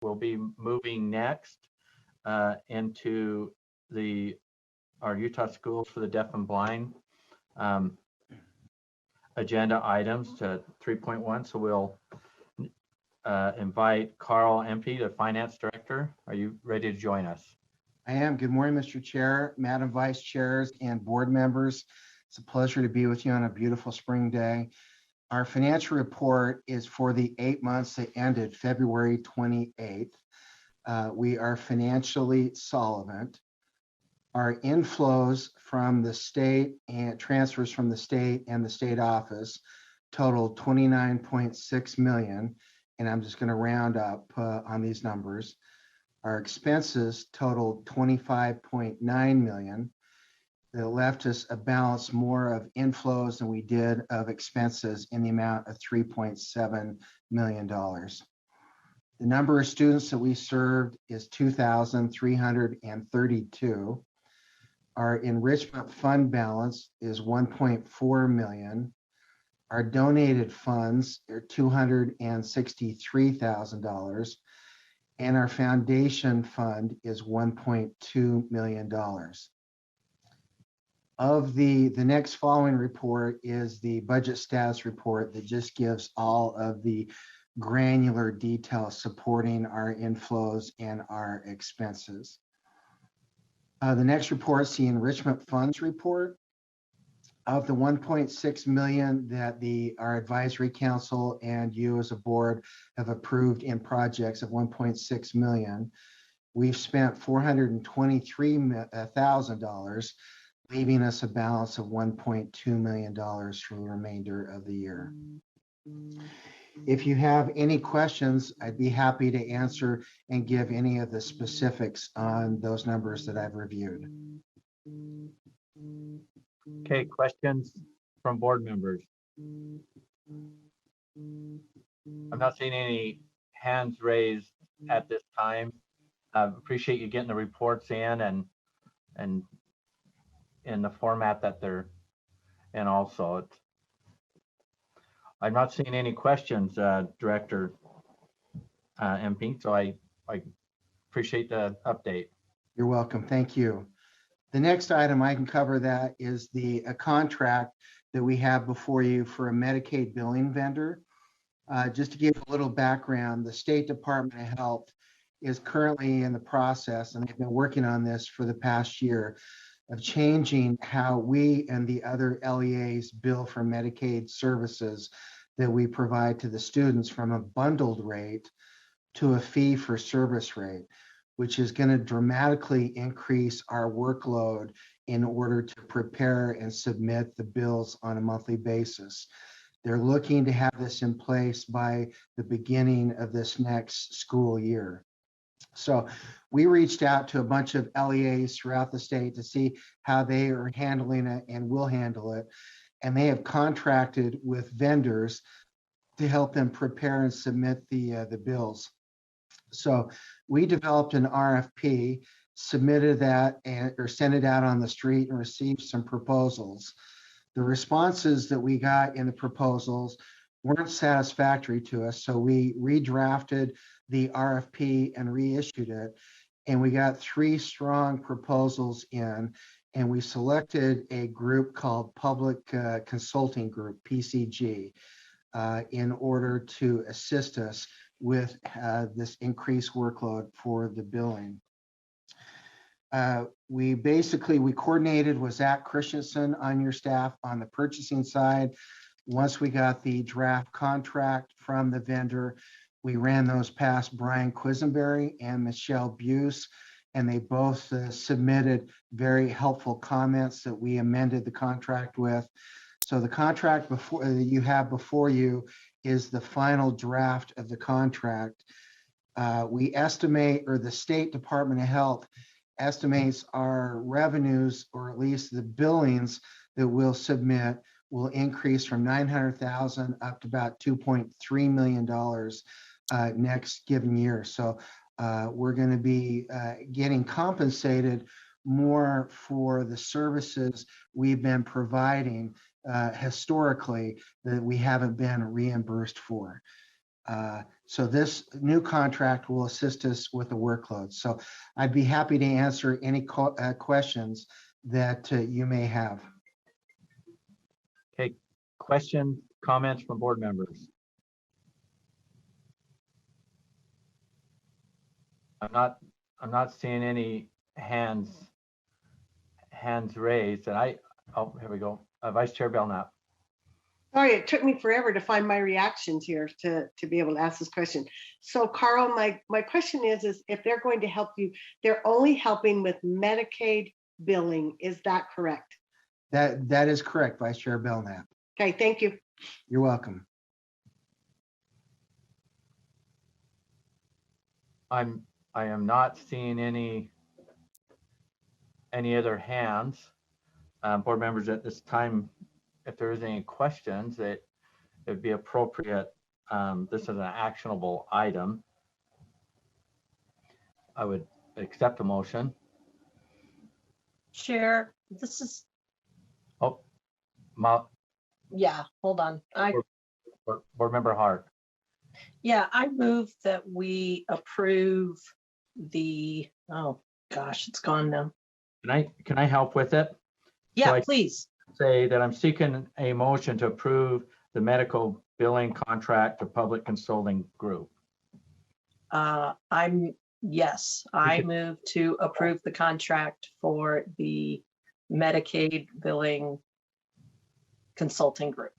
We'll be moving next into our Utah Schools for the Deaf and Blind um, agenda items to 3.1. So we'll invite Carl Empey, the Finance Director. Are you ready to join us? I am. Good morning, Mr. Chair, Madam Vice Chairs, and board members. It's a pleasure to be with you on a beautiful spring day. Our financial report is for the 8 months that ended February 28th. We are financially solvent. Our inflows from the state and transfers from the state and the state office totaled 29.6 million. And I'm just going to round up on these numbers. Our expenses totaled 25.9 million. That left us a balance more of inflows than we did of expenses in the amount of $3.7 million. The number of students that we served is 2,332. Our enrichment fund balance is 1.4 million. Our donated funds are $263,000. And our foundation fund is $1.2 million. Of the next following report is the budget status report that just gives all of the granular details supporting our inflows and our expenses. The next report is the enrichment funds report. Of the 1.6 million that our advisory council and you as a board have approved in projects of 1.6 million, we've spent $423,000, leaving us a balance of $1.2 million for the remainder of the year. If you have any questions, I'd be happy to answer and give any of the specifics on those numbers that I've reviewed. Okay, questions from board members? I'm not seeing any hands raised at this time. Appreciate you getting the reports in and in the format that they're in also. I'm not seeing any questions, Director Empey, so I appreciate the update. You're welcome. Thank you. The next item I can cover that is a contract that we have before you for a Medicaid billing vendor. Just to give a little background, the State Department of Health is currently in the process, and they've been working on this for the past year, of changing how we and the other LEAs bill for Medicaid services that we provide to the students from a bundled rate to a fee for service rate, which is going to dramatically increase our workload in order to prepare and submit the bills on a monthly basis. They're looking to have this in place by the beginning of this next school year. So we reached out to a bunch of LEAs throughout the state to see how they are handling it and will handle it. And they have contracted with vendors to help them prepare and submit the bills. So we developed an RFP, submitted that or sent it out on the street and received some proposals. The responses that we got in the proposals weren't satisfactory to us. So we redrafted the RFP and reissued it. And we got 3 strong proposals in, and we selected a group called Public Consulting Group, PCG, in order to assist us with this increased workload for the billing. We coordinated with Zach Christensen on your staff on the purchasing side. Once we got the draft contract from the vendor, we ran those past Brian Quisenberry and Michelle Buse, and they both submitted very helpful comments that we amended the contract with. So the contract that you have before you is the final draft of the contract. We estimate, or the State Department of Health estimates our revenues, or at least the billings that we'll submit, will increase from $900,000 up to about $2.3 million next given year. So we're going to be getting compensated more for the services we've been providing historically that we haven't been reimbursed for. So this new contract will assist us with the workload. So I'd be happy to answer any questions that you may have. Okay, questions, comments from board members? I'm not seeing any hands raised, and oh, here we go. Vice Chair Belknap. Sorry, it took me forever to find my reactions here to be able to ask this question. So Carl, my question is if they're going to help you, they're only helping with Medicaid billing. Is that correct? That is correct, Vice Chair Belknap. Okay, thank you. You're welcome. I am not seeing any other hands. Board members, at this time, if there is any questions, it would be appropriate. This is an actionable item. I would accept a motion. Chair, this is, Oh, yeah, hold on. Board Member Hart. Yeah, I move that we approve the, oh gosh, it's gone now. Can I help with it? Yeah, I- please. Say that I'm seeking a motion to approve the medical billing contract to Public Consulting Group. Yes, I move to approve the contract for the Medicaid billing consulting group.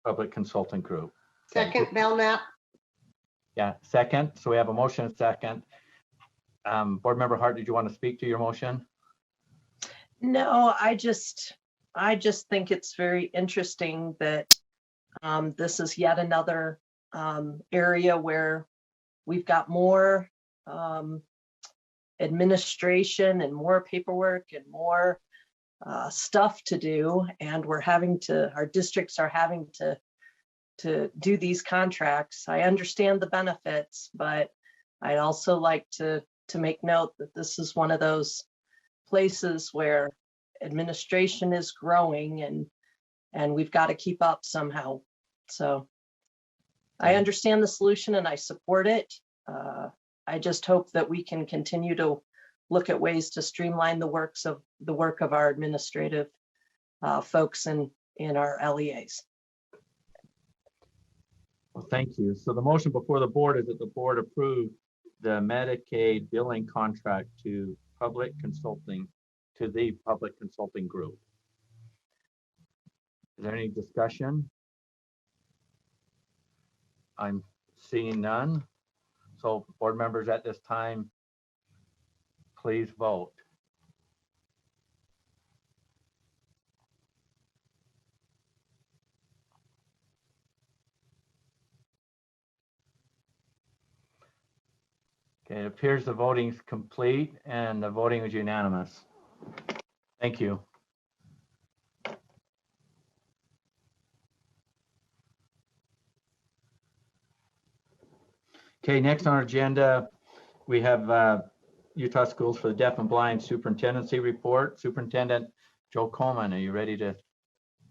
Public Consulting Group. Second, Belknap. Yeah, second. So we have a motion and second. Board Member Hart, did you want to speak to your motion? No, I just think it's very interesting that this is yet another area where we've got more administration and more paperwork and more stuff to do, and our districts are having to do these contracts. I understand the benefits, but I'd also like to make note that this is one of those places where administration is growing and we've got to keep up somehow. So I understand the solution and I support it. I just hope that we can continue to look at ways to streamline the work of our administrative folks in our LEAs. Well, thank you. So the motion before the board is that the board approve the Medicaid billing contract to the Public Consulting Group. Is there any discussion? I'm seeing none. So board members at this time, please vote. Okay, it appears the voting's complete and the voting is unanimous. Thank you. Okay, next on our agenda, we have Utah Schools for the Deaf and Blind Superintendency Report. Superintendent Joe Coleman, are you ready to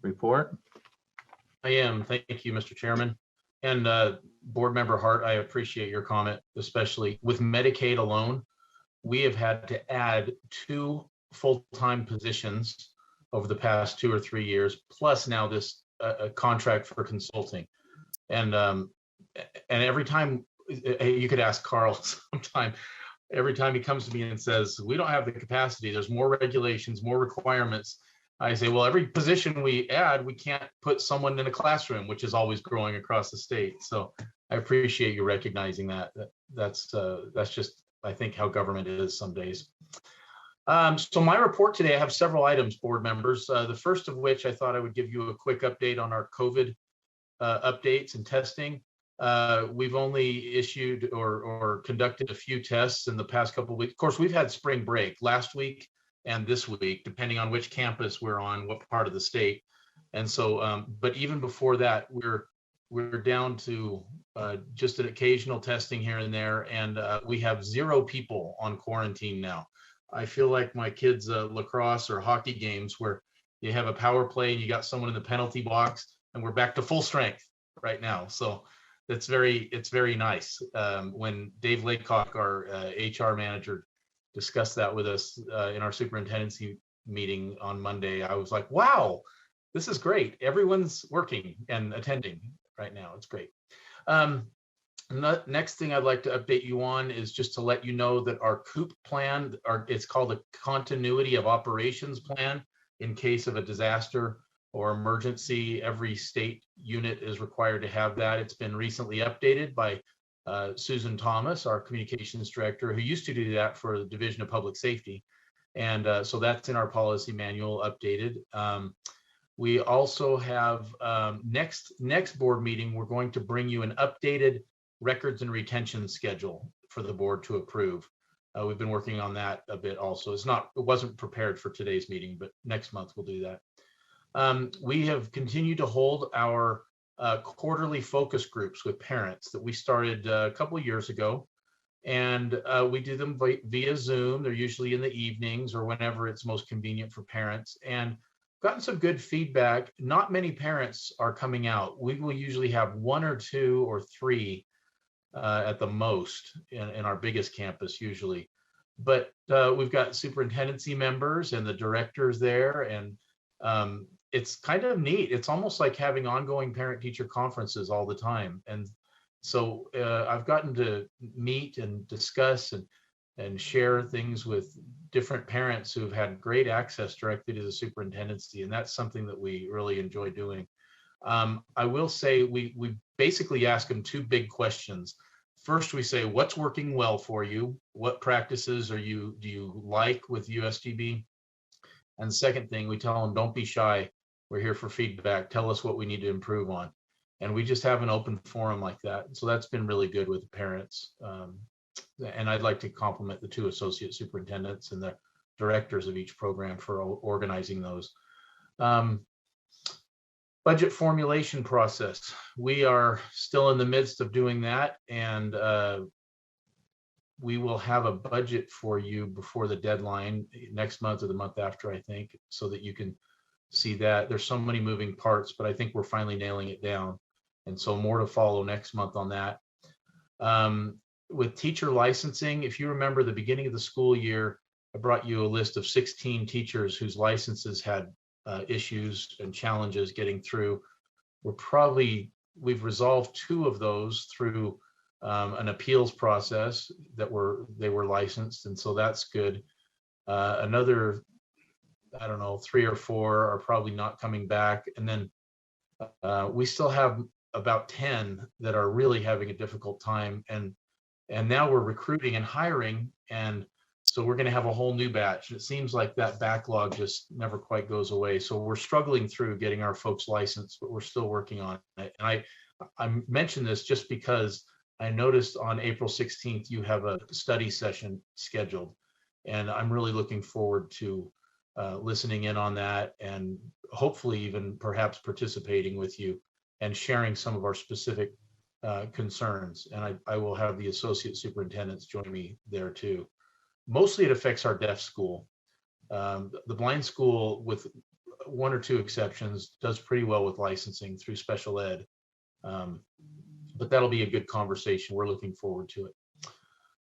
report? I am. Thank you, Mr. Chairman. And Board Member Hart, I appreciate your comment, especially with Medicaid alone. We have had to add 2 full-time positions over the past 2 or 3 years, plus now this contract for consulting. And every time, you could ask Carl sometime, every time he comes to me and says, we don't have the capacity, there's more regulations, more requirements. I say, well, every position we add, we can't put someone in a classroom, which is always growing across the state. So I appreciate you recognizing that. That's just, I think, how government is some days. So my report today, I have several items, board members. The first of which I thought I would give you a quick update on our COVID updates and testing. We've only issued or conducted a few tests in the past couple of weeks. Of course, we've had spring break last week and this week, depending on which campus we're on, what part of the state. And so, but even before that, we're down to just an occasional testing here and there, and we have 0 people on quarantine now. I feel like my kids' lacrosse or hockey games where you have a power play and you got someone in the penalty box, and we're back to full strength. right now. So it's very nice. When Dave Laycock, our HR manager, discussed that with us in our superintendency meeting on Monday, I was like, wow, this is great. Everyone's working and attending right now. It's great. Next thing I'd like to update you on is just to let you know that our COOP plan, it's called a continuity of operations plan in case of a disaster or emergency. Every state unit is required to have that. It's been recently updated by Susan Thomas, our communications director, who used to do that for the Division of Public Safety. And so that's in our policy manual updated. We also have next board meeting, we're going to bring you an updated records and retention schedule for the board to approve. We've been working on that a bit also. It wasn't prepared for today's meeting, but next month we'll do that. We have continued to hold our quarterly focus groups with parents that we started a couple of years ago. And we do them via Zoom. They're usually in the evenings or whenever it's most convenient for parents. And gotten some good feedback. Not many parents are coming out. We will usually have 1 or 2 or 3 at the most in our biggest campus usually. But we've got superintendency members and the directors there, and it's kind of neat. It's almost like having ongoing parent-teacher conferences all the time. And so I've gotten to meet and discuss and share things with different parents who've had great access directly to the superintendency, and that's something that we really enjoy doing. I will say we basically ask them 2 big questions. First, we say, what's working well for you? What practices do you like with USDB? And the second thing, we tell them, don't be shy. We're here for feedback. Tell us what we need to improve on. And we just have an open forum like that. So that's been really good with the parents. And I'd like to compliment the 2 associate superintendents and the directors of each program for organizing those. Budget formulation process. We are still in the midst of doing that, and we will have a budget for you before the deadline next month or the month after, I think, so that you can see that. There's so many moving parts, but I think we're finally nailing it down. And so more to follow next month on that. With teacher licensing, if you remember the beginning of the school year, I brought you a list of 16 teachers whose licenses had issues and challenges getting through. We've resolved 2 of those through an appeals process that they were licensed, and so that's good. Another, I don't know, 3 or 4 are probably not coming back, and then we still have about 10 that are really having a difficult time, and now we're recruiting and hiring, and so we're going to have a whole new batch. It seems like that backlog just never quite goes away. So we're struggling through getting our folks licensed, but we're still working on it. And I mention this just because I noticed on April 16th, you have a study session scheduled, and I'm really looking forward to listening in on that and hopefully even perhaps participating with you and sharing some of our specific concerns. And I will have the associate superintendents join me there too. Mostly it affects our deaf school. The blind school, with 1 or 2 exceptions, does pretty well with licensing through special ed. But that'll be a good conversation. We're looking forward to it.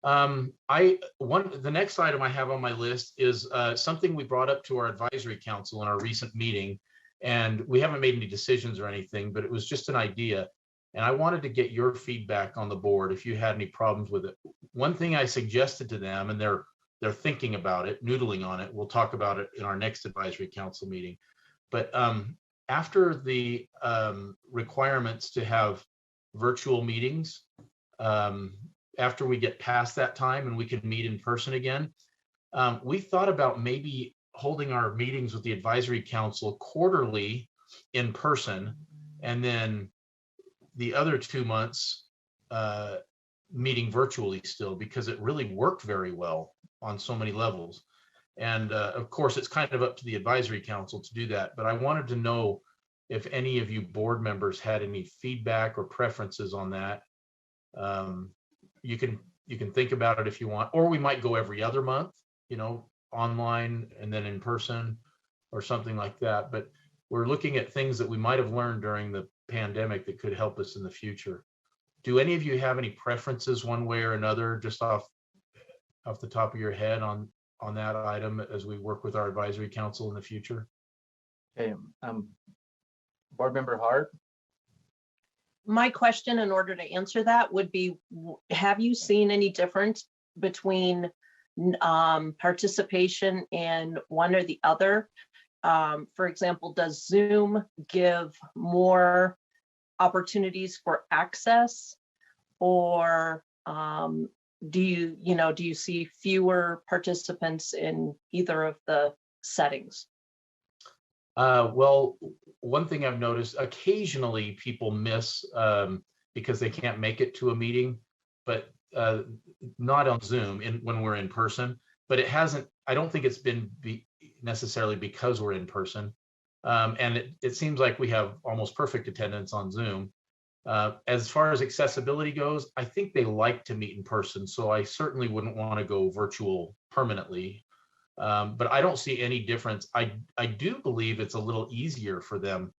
The next item I have on my list is something we brought up to our advisory council in our recent meeting, and we haven't made any decisions or anything, but it was just an idea. And I wanted to get your feedback on the board if you had any problems with it. One thing I suggested to them, and they're thinking about it, noodling on it. We'll talk about it in our next advisory council meeting. But after the requirements to have virtual meetings, after we get past that time and we can meet in person again, we thought about maybe holding our meetings with the advisory council quarterly in person, and then the other 2 months meeting virtually still, because it really worked very well on so many levels. And of course, it's kind of up to the advisory council to do that. But I wanted to know if any of you board members had any feedback or preferences on that. You can think about it if you want, or we might go every other month, online and then in person or something like that. But we're looking at things that we might have learned during the pandemic that could help us in the future. Do any of you have any preferences one way or another, just off the top of your head on that item as we work with our advisory council in the future? Okay, Board Member Hart? My question, in order to answer that, would be, have you seen any difference between participation in one or the other? For example, does Zoom give more opportunities for access, or do you see fewer participants in either of the settings? Well, one thing I've noticed, occasionally people miss because they can't make it to a meeting, but not on Zoom when we're in person. But it hasn't, I don't think it's been necessarily because we're in person. And it seems like we have almost perfect attendance on Zoom. As far as accessibility goes, I think they like to meet in person. So I certainly wouldn't want to go virtual permanently. But I don't see any difference. I do believe it's a little easier for them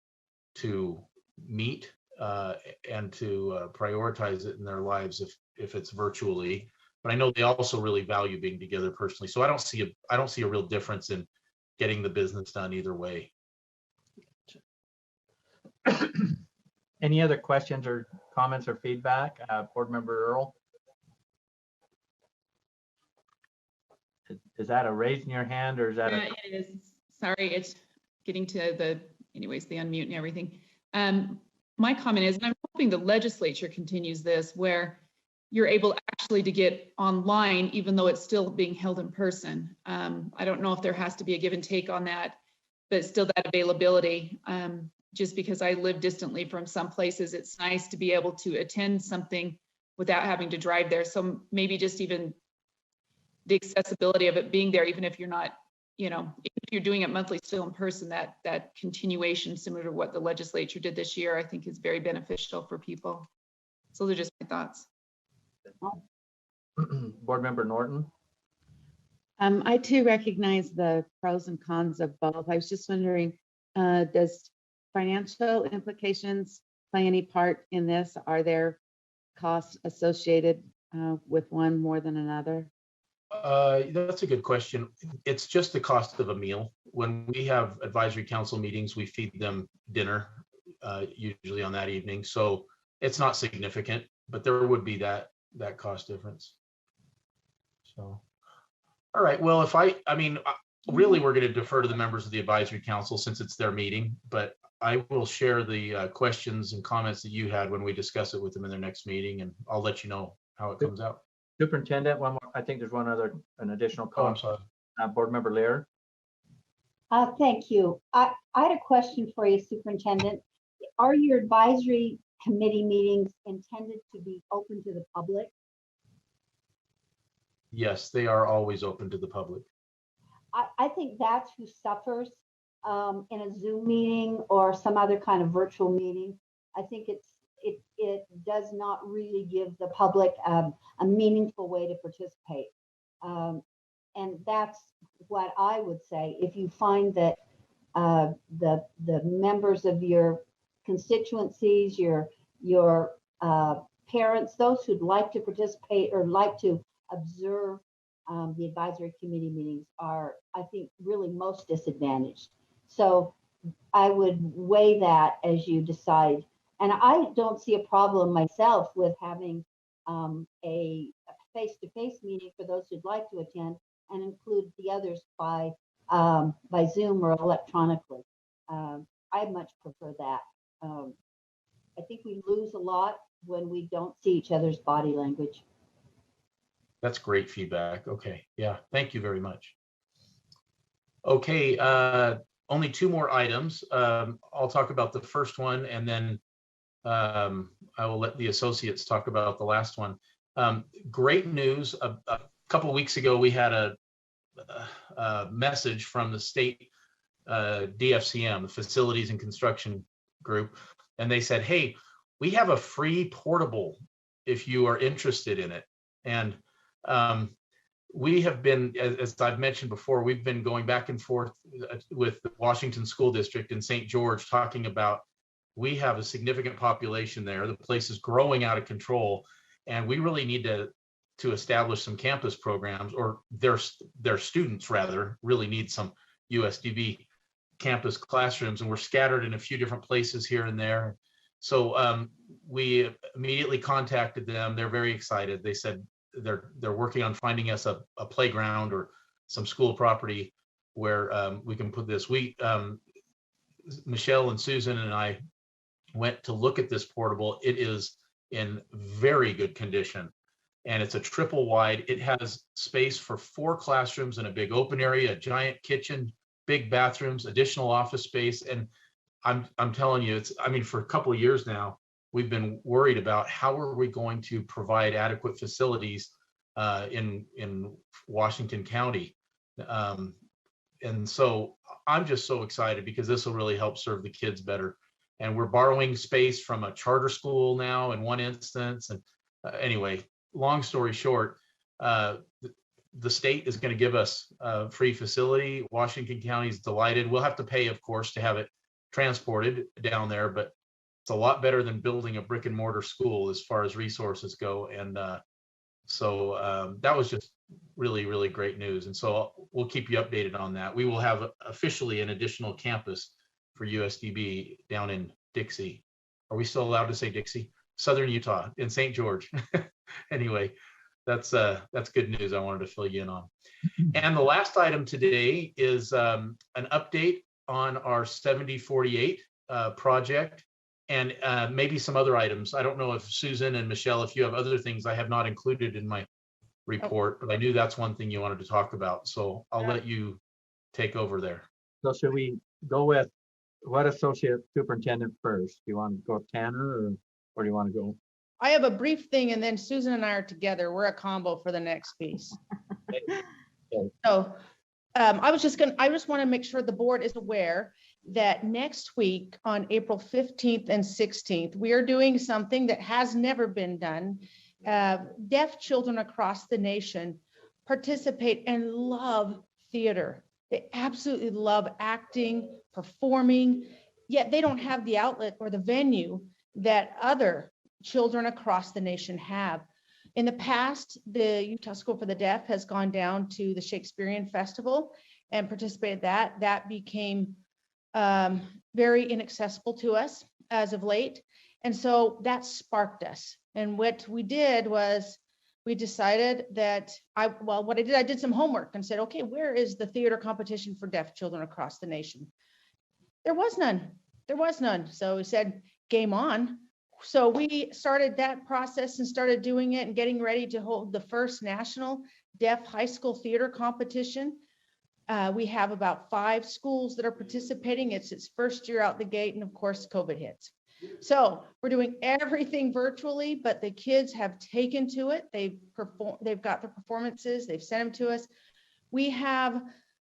to meet and to prioritize it in their lives if it's virtually. But I know they also really value being together personally. So I don't see a real difference in getting the business done either way. Any other questions or comments or feedback? Board Member Earl? Is that a raising your hand, or is that it is. Sorry, it's getting to the unmute and everything. My comment is, and I'm hoping the legislature continues this, where you're able actually to get online, even though it's still being held in person. I don't know if there has to be a give and take on that, but still that availability. Just because I live distantly from some places, it's nice to be able to attend something without having to drive there. So maybe just even the accessibility of it being there, even if you're not, if you're doing it monthly still in person, that continuation, similar to what the legislature did this year, I think is very beneficial for people. So they're just my thoughts. Board Member Norton? I too recognize the pros and cons of both. I was just wondering, does financial implications play any part in this? Are there costs associated with one more than another? That's a good question. It's just the cost of a meal. When we have advisory council meetings, we feed them dinner, usually on that evening. So it's not significant, but there would be that cost difference. So, all right. Well, really, we're going to defer to the members of the advisory council since it's their meeting, but I will share the questions and comments that you had when we discuss it with them in their next meeting, and I'll let you know how it comes out. Superintendent, one more. I think there's an additional call. Oh, I'm sorry. Board Member Lear. Thank you. I had a question for you, Superintendent. Are your advisory committee meetings intended to be open to the public? Yes, they are always open to the public. I think that's who suffers in a Zoom meeting or some other kind of virtual meeting. I think it does not really give the public a meaningful way to participate. And that's what I would say. If you find that the members of your constituencies, your parents, those who'd like to participate or like to observe the advisory committee meetings are, I think, really most disadvantaged. So I would weigh that as you decide. And I don't see a problem myself with having a face-to-face meeting for those who'd like to attend and include the others by Zoom or electronically. I much prefer that. I think we lose a lot when we don't see each other's body language. That's great feedback. Okay. Yeah. Thank you very much. Okay. Only two more items. I'll talk about the first one, and then I will let the associates talk about the last one. Great news. A couple of weeks ago, we had a message from the state DFCM, the Facilities and Construction Group, and they said, hey, we have a free portable if you are interested in it. And we have been, as I've mentioned before, we've been going back and forth with the Washington School District in St. George talking about we have a significant population there. The place is growing out of control, and we really need to establish some campus programs, or their students rather really need some USDB campus classrooms, and we're scattered in a few different places here and there. So we immediately contacted them. They're very excited. They said they're working on finding us a playground or some school property where we can put this. Michelle and Susan and I went to look at this portable. It is in very good condition, and it's a triple wide. It has space for 4 classrooms in a big open area, a giant kitchen, big bathrooms, additional office space. And I'm telling you, for a couple of years now, we've been worried about how are we going to provide adequate facilities in Washington County. And so I'm just so excited because this will really help serve the kids better. And we're borrowing space from a charter school now in one instance. And anyway, long story short, the state is going to give us a free facility. Washington County is delighted. We'll have to pay, of course, to have it transported down there, but it's a lot better than building a brick and mortar school as far as resources go. And so that was just really, really great news. And so we'll keep you updated on that. We will have officially an additional campus for USDB down in Dixie. Are we still allowed to say Dixie? Southern Utah, in St. George. Anyway, that's good news I wanted to fill you in on. And the last item today is an update on our 7048 project, and maybe some other items. I don't know if Susan and Michelle, if you have other things I have not included in my report, but I knew that's one thing you wanted to talk about. So I'll let you take over there. So should we go with what associate superintendent first? Do you want to go with Tanner, or do you want to go? I have a brief thing, and then Susan and I are together. We're a combo for the next piece. Okay. So I just want to make sure the board is aware that next week on April 15th and 16th, we are doing something that has never been done. Deaf children across the nation participate and love theater. They absolutely love acting, performing, yet they don't have the outlet or the venue that other children across the nation have. In the past, the Utah School for the Deaf has gone down to the Shakespearean Festival and participated that. That became very inaccessible to us as of late. And so that sparked us. And what we did was we decided that I did some homework and said, okay, where is the theater competition for deaf children across the nation? There was none. So we said, game on. So we started that process and started doing it and getting ready to hold the first national deaf high school theater competition. We have about 5 schools that are participating. It's its first year out the gate, and of course, COVID hits. So we're doing everything virtually, but the kids have taken to it. They've got the performances. They've sent them to us. We have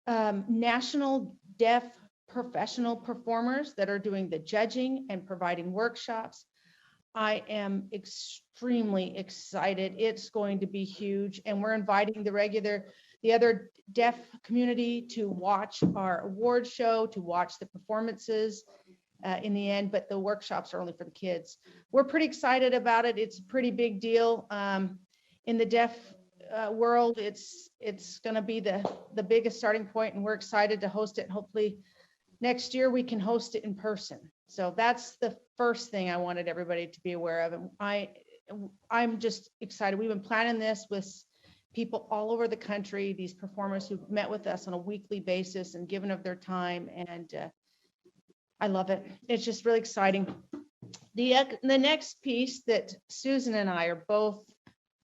national deaf professional performers that are doing the judging and providing workshops. I am extremely excited. It's going to be huge. And we're inviting the other deaf community to watch our award show, to watch the performances in the end, but the workshops are only for the kids. We're pretty excited about it. It's a pretty big deal. In the deaf world, it's going to be the biggest starting point, and we're excited to host it. Hopefully next year we can host it in person. So that's the first thing I wanted everybody to be aware of. And I'm just excited. We've been planning this with people all over the country, these performers who've met with us on a weekly basis and given of their time. And I love it. It's just really exciting. The next piece that Susan and I are both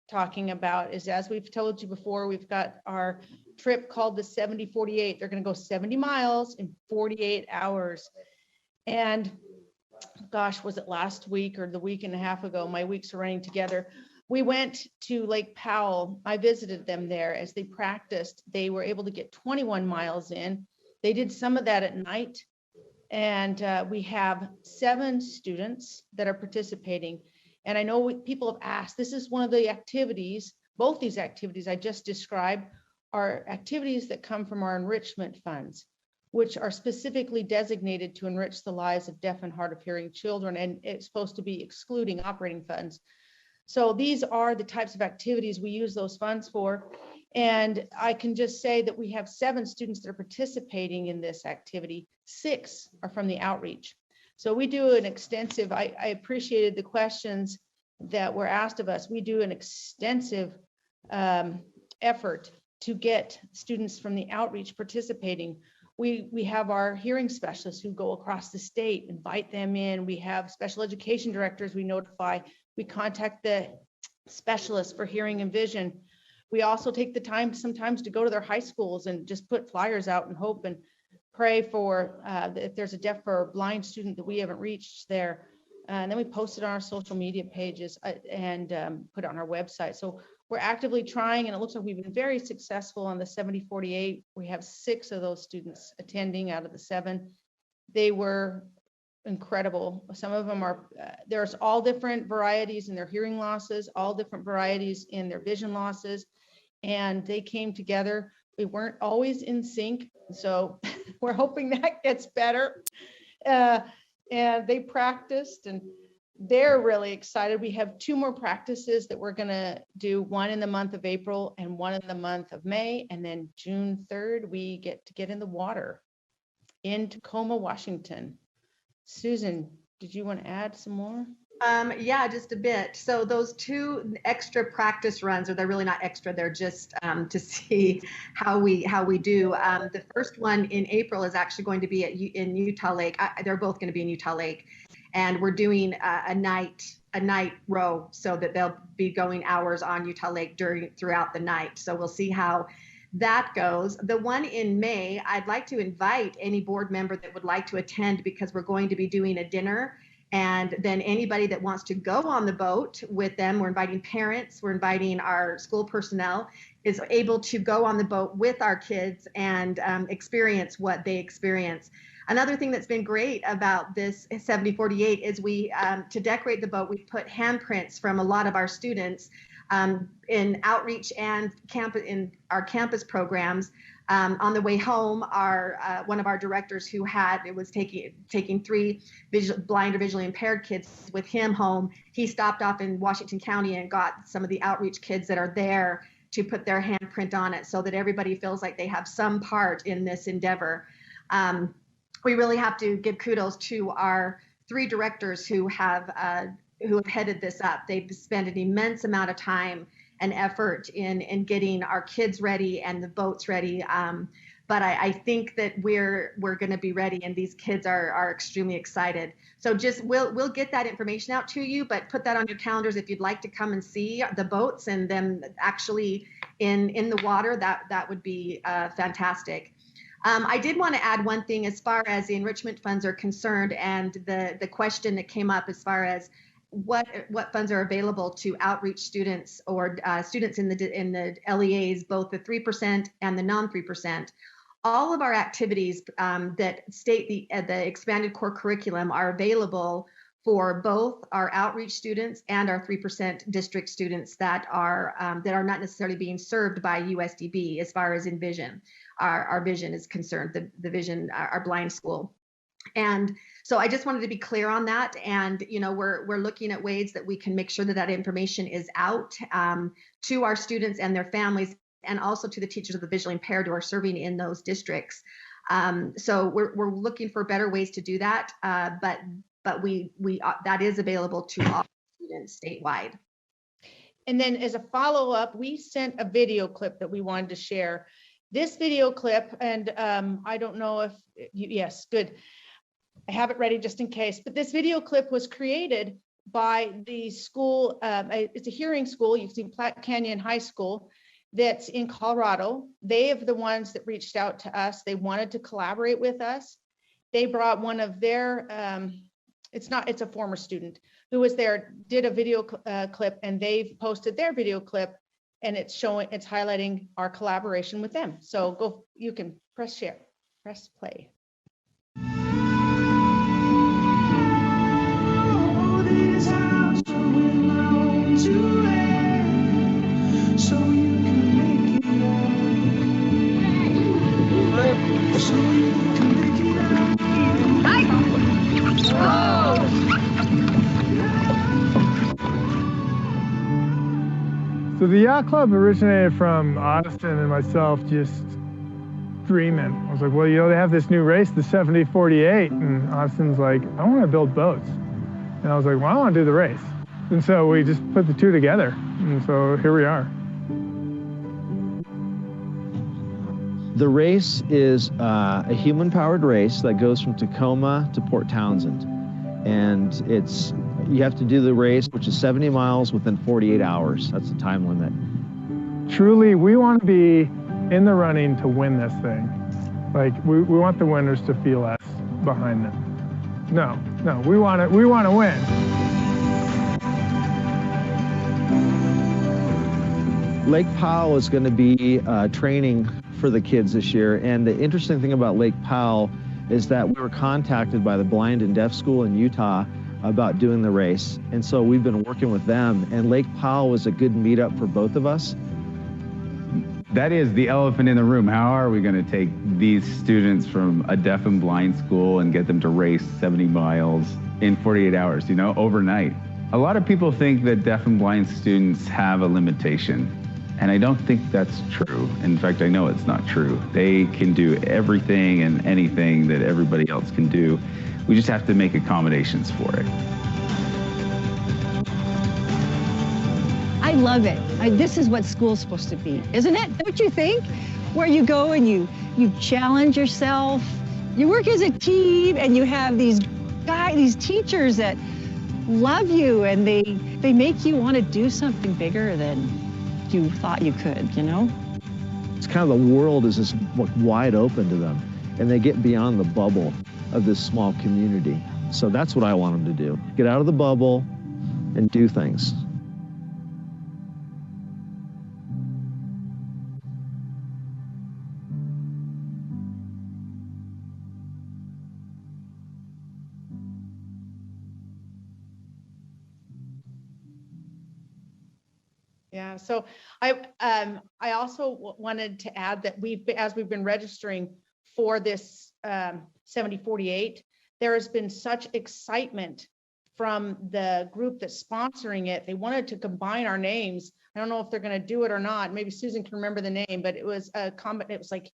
talking about is, as we've told you before, we've got our trip called the 7048. They're going to go 70 miles in 48 hours. And gosh, was it last week or the week and a half ago? My weeks are running together. We went to Lake Powell. I visited them there as they practiced. They were able to get 21 miles in. They did some of that at night. And we have 7 students that are participating. And I know people have asked, this is one of the activities, both these activities I just described are activities that come from our enrichment funds. which are specifically designated to enrich the lives of deaf and hard of hearing children, and it's supposed to be excluding operating funds. So these are the types of activities we use those funds for. And I can just say that we have 7 students that are participating in this activity. 6 are from the outreach. So we do an extensive, I appreciated the questions that were asked of us. We do an extensive effort to get students from the outreach participating. We have our hearing specialists who go across the state, invite them in. We have special education directors we notify. We contact the specialists for hearing and vision. We also take the time sometimes to go to their high schools and just put flyers out and hope and pray for if there's a deaf or blind student that we haven't reached there. And then we post it on our social media pages and put it on our website. So we're actively trying, and it looks like we've been very successful on the 7048. We have 6 of those students attending out of the 7. They were incredible. Some of them are, there's all different varieties in their hearing losses, all different varieties in their vision losses, and they came together. We weren't always in sync, so we're hoping that gets better. And they practiced, and they're really excited. We have 2 more practices that we're gonna do, one in the month of April and one in the month of May, and then June 3rd, we get to get in the water in Tacoma, Washington. Susan, did you want to add some more? Yeah, just a bit. So those 2 extra practice runs, or they're really not extra, they're just to see how we do. The first one in April is actually going to be in Utah Lake. They're both going to be in Utah Lake, and we're doing a night row, so that they'll be going hours on Utah Lake throughout the night. So we'll see how that goes. The one in May, I'd like to invite any board member that would like to attend, because we're going to be doing a dinner. And then anybody that wants to go on the boat with them, we're inviting parents, we're inviting our school personnel, is able to go on the boat with our kids and experience what they experience. Another thing that's been great about this 7048 is we, to decorate the boat, we put handprints from a lot of our students in outreach and in our campus programs. On the way home, one of our directors who was taking 3 blind or visually impaired kids with him home, he stopped off in Washington County and got some of the outreach kids that are there to put their handprint on it, so that everybody feels like they have some part in this endeavor. We really have to give kudos to our 3 directors who have headed this up. They've spent an immense amount of time and effort in getting our kids ready and the boats ready. But I think that we're going to be ready, and these kids are extremely excited. So just we'll get that information out to you, but put that on your calendars if you'd like to come and see the boats and them actually in the water. That would be fantastic. I did want to add one thing as far as the enrichment funds are concerned, and the question that came up as far as what funds are available to outreach students or students in the LEAs, both the 3% and the non-3%. All of our activities that state the expanded core curriculum are available for both our outreach students and our 3% district students that are not necessarily being served by USDB as far as Envision. Our vision is concerned, the vision, our blind school. And so I just wanted to be clear on that. And, we're looking at ways that we can make sure that information is out to our students and their families, and also to the teachers of the visually impaired who are serving in those districts. So we're looking for better ways to do that. But we that is available to all students statewide. And then as a follow-up, we sent a video clip that we wanted to share. This video clip, and I don't know if, yes, good. I have it ready just in case, but this video clip was created by the school. It's a hearing school. You've seen Platte Canyon High School that's in Colorado. They are the ones that reached out to us. They wanted to collaborate with us. They brought one of their, it's a former student who was there, did a video clip, and they've posted their video clip, and it's highlighting our collaboration with them. So you can press share, press play. So you can make it up. So you can So the yacht club originated from Austin and myself just dreaming. I was like, well, they have this new race, the 70-48, and Austin's like, I want to build boats. And I was like, well, I want to do the race. And so we just put the two together. And so here we are. The race is a human-powered race that goes from Tacoma to Port Townsend. And you have to do the race, which is 70 miles within 48 hours. That's the time limit. Truly, we want to be in the running to win this thing. Like, we want the winners to feel us behind them. No, we want to win. Lake Powell is going to be training for the kids this year. And the interesting thing about Lake Powell is that we were contacted by the Blind and Deaf School in Utah about doing the race. And so we've been working with them, and Lake Powell was a good meetup for both of us. That is the elephant in the room. How are we going to take these students from a deaf and blind school and get them to race 70 miles in 48 hours, overnight? A lot of people think that deaf and blind students have a limitation, and I don't think that's true. In fact, I know it's not true. They can do everything and anything that everybody else can do. We just have to make accommodations for it. I love it. This is what school's supposed to be, isn't it? Don't you think? Where you go and you challenge yourself, you work as a team, and you have these teachers that love you, and they make you want to do something bigger than you thought you could, It's kind of the world is just wide open to them, and they get beyond the bubble of this small community. So that's what I want them to do. Get out of the bubble and do things. Yeah, so I also wanted to add that as we've been registering for this 70-48, there has been such excitement from the group that's sponsoring it. They wanted to combine our names. I don't know if they're going to do it or not. Maybe Susan can remember the name, but it was a comment. It was like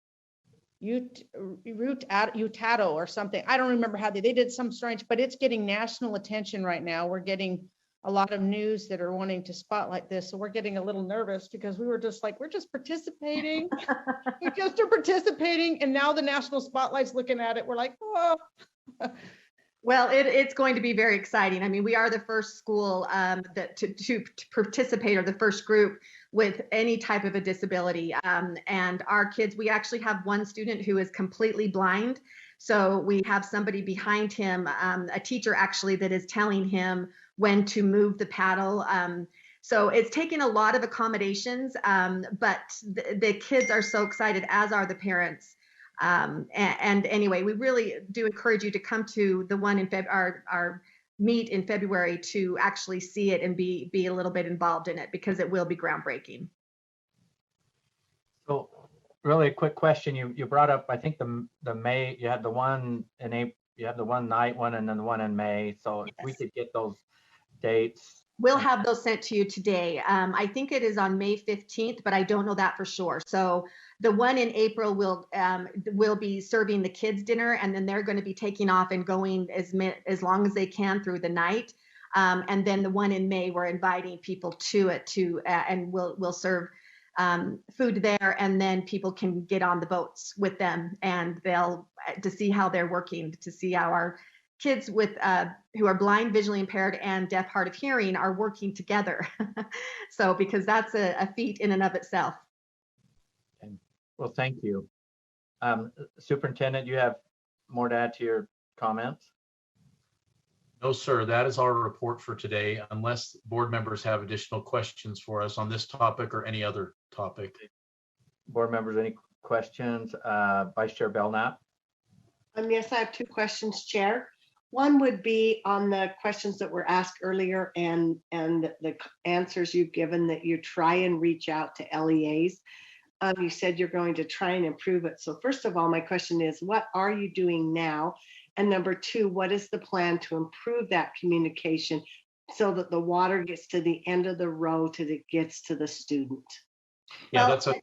Utado or something. I don't remember how they did some strange, but it's getting national attention right now. We're getting a lot of news that are wanting to spotlight this. So we're getting a little nervous because we were just like, we're just participating. We just are participating. And now the national spotlight's looking at it. We're like, oh. Well, it's going to be very exciting. I mean, we are the first school that to participate, or the first group with any type of a disability. And our kids, we actually have one student who is completely blind. So we have somebody behind him, a teacher actually, that is telling him when to move the paddle. So it's taken a lot of accommodations, but the kids are so excited, as are the parents. And anyway, we really do encourage you to come to the one in our meet in February to actually see it and be a little bit involved in it, because it will be groundbreaking. So really a quick question. You brought up, I think the May, you had the one in April, you have the one night one and then the one in May. So if we could get those dates. We'll have those sent to you today. I think it is on May 15th, but I don't know that for sure. So the one in April will be serving the kids dinner, and then they're going to be taking off and going as long as they can through the night. And then the one in May, we're inviting people to it and we'll serve food there, and then people can get on the boats with them, and to see how they're working, to see how our kids with who are blind, visually impaired, and deaf, hard of hearing are working together. So, because that's a feat in and of itself. Well, thank you. Superintendent, you have more to add to your comments? No, sir. That is our report for today, unless board members have additional questions for us on this topic or any other topic. Board members, any questions? Vice Chair Belknap? Yes, I have two questions, Chair. One would be on the questions that were asked earlier and the answers you've given, that you try and reach out to LEAs. You said you're going to try and improve it. So first of all, my question is, what are you doing now? And number two, what is the plan to improve that communication so that the water gets to the end of the row till it gets to the student. Yeah, Well, that's a,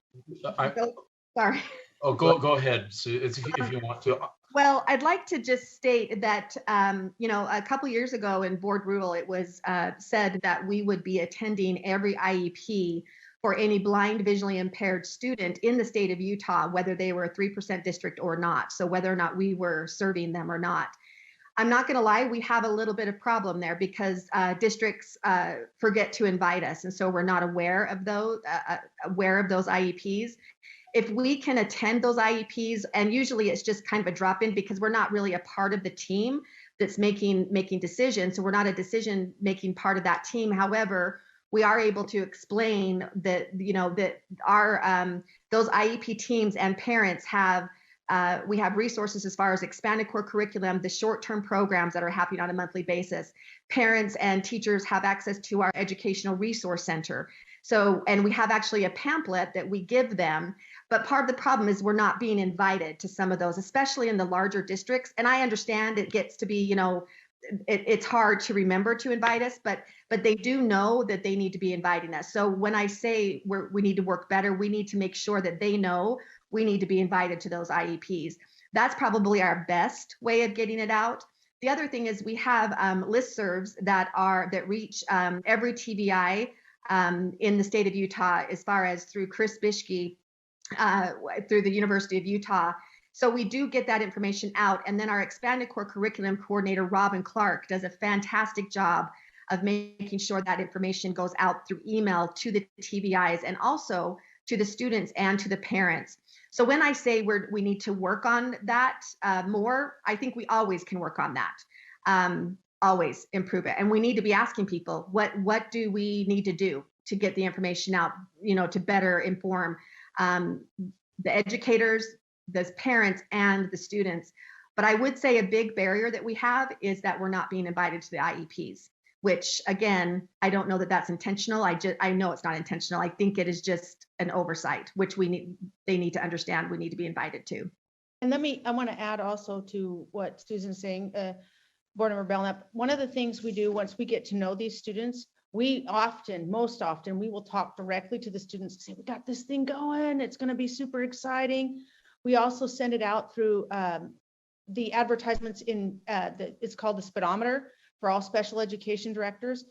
Sorry. oh, go ahead, Sue, if you want to. Well, I'd like to just state that, a couple years ago in board rule, it was said that we would be attending every IEP for any blind, visually impaired student in the state of Utah, whether they were a 3% district or not. So whether or not we were serving them or not. I'm not going to lie, we have a little bit of problem there because districts forget to invite us. And so we're not aware of those IEPs. If we can attend those IEPs, and usually it's just kind of a drop-in because we're not really a part of the team that's making decisions. So we're not a decision-making part of that team. However, we are able to explain that, that our those IEP teams and parents have we have resources as far as expanded core curriculum, the short-term programs that are happening on a monthly basis. Parents and teachers have access to our educational resource center. So, and we have actually a pamphlet that we give them. But part of the problem is we're not being invited to some of those, especially in the larger districts. And I understand it gets to be, it's hard to remember to invite us, but they do know that they need to be inviting us. So when I say we need to work better, we need to make sure that they know we need to be invited to those IEPs. That's probably our best way of getting it out. The other thing is we have listservs that reach every TBI in the state of Utah, as far as through Chris Bischke, through the University of Utah. So we do get that information out. And then our expanded core curriculum coordinator, Robin Clark, does a fantastic job of making sure that information goes out through email to the TBIs and also to the students and to the parents. So when I say we need to work on that more, I think we always can work on that, always improve it. And we need to be asking people, what do we need to do to get the information out, to better inform the educators, the parents, and the students. But I would say a big barrier that we have is that we're not being invited to the IEPs, which again, I don't know that that's intentional. I know it's not intentional. I think it is just an oversight, which they need to understand we need to be invited to. And I want to add also to what Susan's saying, Board Member Belknap, one of the things we do once we get to know these students, most often, we will talk directly to the students and say, we got this thing going, it's going to be super exciting. We also send it out through the advertisements it's called the speedometer for all special education directors.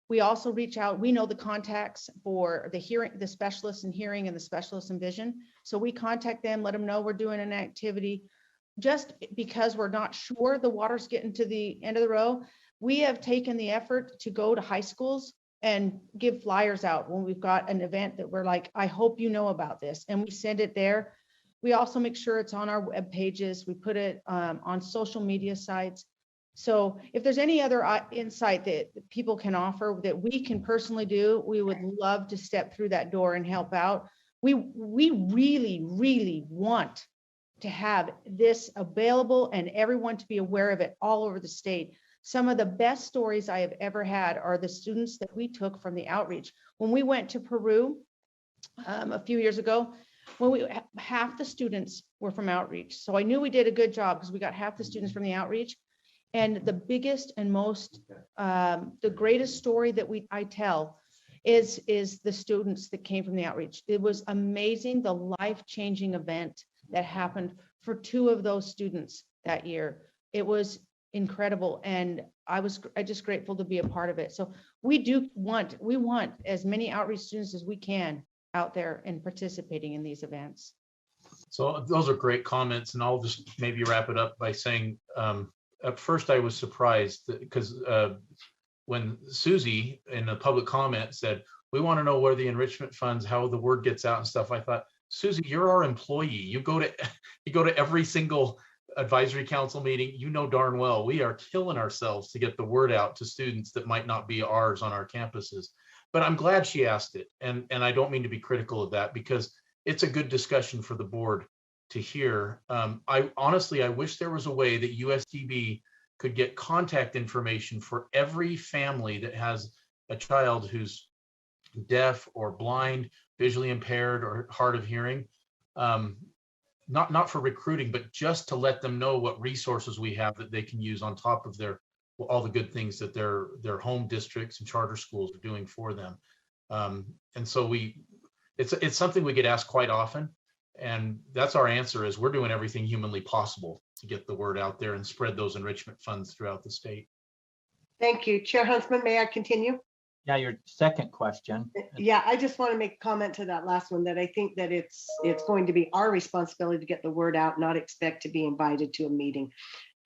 We also reach out, we know the contacts for the specialists in hearing and the specialists in vision. So we contact them, let them know we're doing an activity. Just because we're not sure the water's getting to the end of the row, we have taken the effort to go to high schools and give flyers out when we've got an event that we're like, I hope you know about this. And we send it there. We also make sure it's on our web pages. We put it on social media sites. So if there's any other insight that people can offer that we can personally do, we would love to step through that door and help out. We really, really want to have this available and everyone to be aware of it all over the state. Some of the best stories I have ever had are the students that we took from the outreach. When we went to Peru a few years ago, half the students were from outreach. So I knew we did a good job because we got half the students from the outreach. And the biggest and most, the greatest story that I tell is the students that came from the outreach. It was amazing, the life-changing event that happened for 2 of those students that year. It was incredible. And I just grateful to be a part of it. So we want as many outreach students as we can out there and participating in these events. So those are great comments, and I'll just maybe wrap it up by saying, at first I was surprised because when Susie in the public comment said, we want to know where the enrichment funds, how the word gets out and stuff, I thought, Susie, you're our employee. You go to every single advisory council meeting. You know darn well we are killing ourselves to get the word out to students that might not be ours on our campuses. But I'm glad she asked it, and I don't mean to be critical of that because it's a good discussion for the board to hear. I honestly wish there was a way that USDB could get contact information for every family that has a child who's deaf or blind, visually impaired, or hard of hearing. Not for recruiting, but just to let them know what resources we have that they can use on top of their all the good things that their home districts and charter schools are doing for them. And so it's something we get asked quite often. And that's our answer is we're doing everything humanly possible to get the word out there and spread those enrichment funds throughout the state. Thank you. Chair Huntsman, may I continue? Yeah, your second question. Yeah, I just want to make a comment to that last one, that I think that it's going to be our responsibility to get the word out, not expect to be invited to a meeting.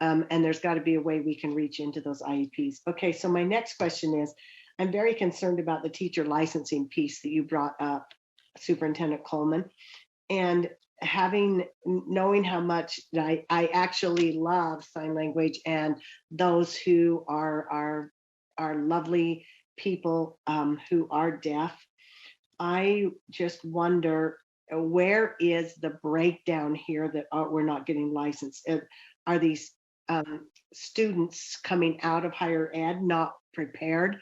And there's got to be a way we can reach into those IEPs. Okay, so my next question is, I'm very concerned about the teacher licensing piece that you brought up, Superintendent Coleman. And knowing how much I actually love sign language, and those who are lovely people who are deaf, I just wonder, where is the breakdown here that we're not getting licensed? Are these students coming out of higher ed not prepared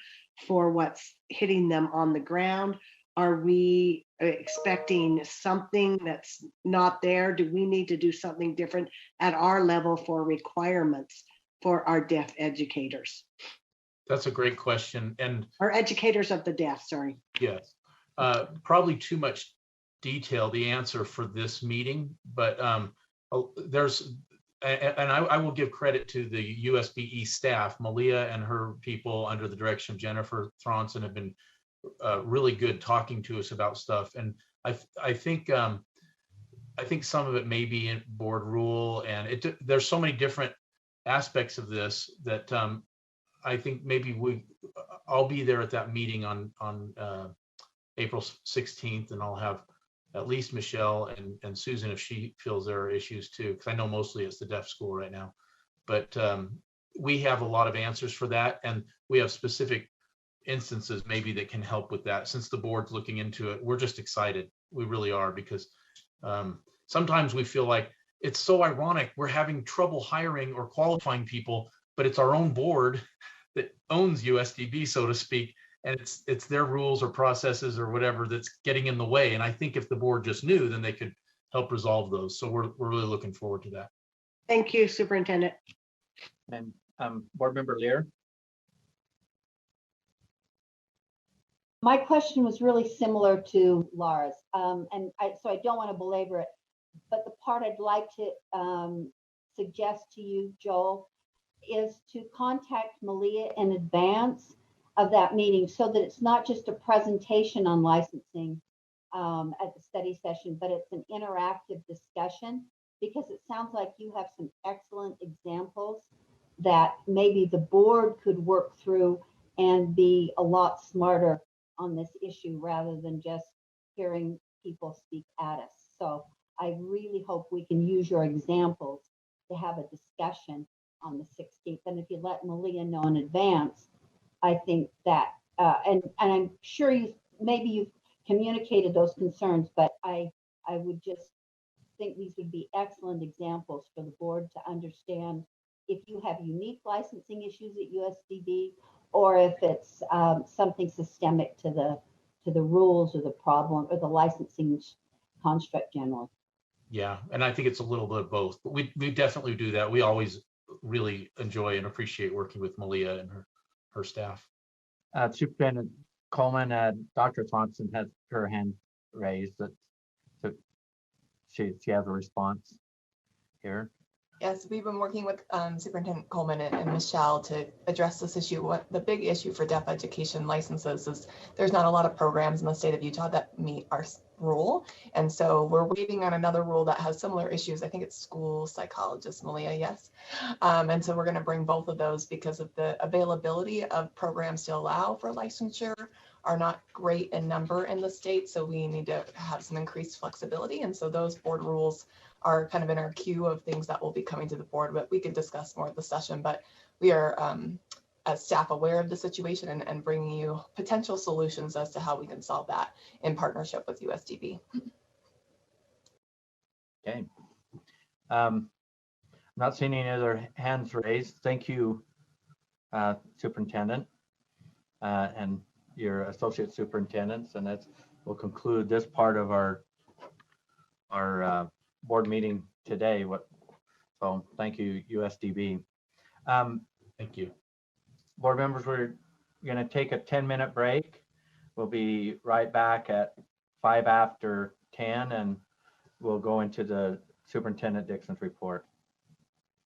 for what's hitting them on the ground? Are we expecting something that's not there? Do we need to do something different at our level for requirements for our deaf educators? That's a great question. And our educators of the deaf, sorry. Yes, probably too much detail, the answer for this meeting, but I will give credit to the USBE staff. Malia and her people under the direction of Jennifer Thronson have been really good talking to us about stuff. And I think some of it may be in board rule, and there's so many different aspects of this that I think maybe I'll be there at that meeting on April 16th, and I'll have at least Michelle and Susan if she feels there are issues too, because I know mostly it's the deaf school right now. But we have a lot of answers for that, and we have specific instances maybe that can help with that. Since the board's looking into it, we're just excited. We really are, because sometimes we feel like it's so ironic. We're having trouble hiring or qualifying people, but it's our own board that owns USDB, so to speak, and it's their rules or processes or whatever that's getting in the way. And I think if the board just knew, then they could help resolve those. So we're really looking forward to that. Thank you, Superintendent. And Board Member Lear. My question was really similar to Laura's, so I don't want to belabor it, but the part I'd like to suggest to you, Joel, is to contact Malia in advance of that meeting, so that it's not just a presentation on licensing at the study session, but it's an interactive discussion, because it sounds like you have some excellent examples that maybe the board could work through and be a lot smarter on this issue, rather than just hearing people speak at us. So I really hope we can use your examples to have a discussion on the 16th. And if you let Malia know in advance, I think that, and I'm sure you've communicated those concerns, but I would just think these would be excellent examples for the board to understand if you have unique licensing issues at USDB, or if it's something systemic to the rules or the problem or the licensing construct generally. Yeah, and I think it's a little bit of both, but we definitely do that. We always really enjoy and appreciate working with Malia and her staff. Superintendent Coleman, Dr. Thompson has her hand raised. So she has a response here. Yes, we've been working with Superintendent Coleman and Michelle to address this issue. What the big issue for deaf education licenses is there's not a lot of programs in the state of Utah that meet our rule. And so we're waiting on another rule that has similar issues. I think it's school psychologist, Malia, yes. And so we're going to bring both of those, because of the availability of programs to allow for licensure are not great in number in the state. So we need to have some increased flexibility. And so those board rules are kind of in our queue of things that will be coming to the board, but we can discuss more at the session. But we are, as staff, aware of the situation and bringing you potential solutions as to how we can solve that in partnership with USDB. Okay. Not seeing any other hands raised. Thank you, Superintendent, and your associate superintendents, and that will conclude this part of our board meeting today. So thank you, USDB. Thank you. board members, we're going to take a 10-minute break. We'll be right back at 5 after 10, and we'll go into the Superintendent Dixon's report.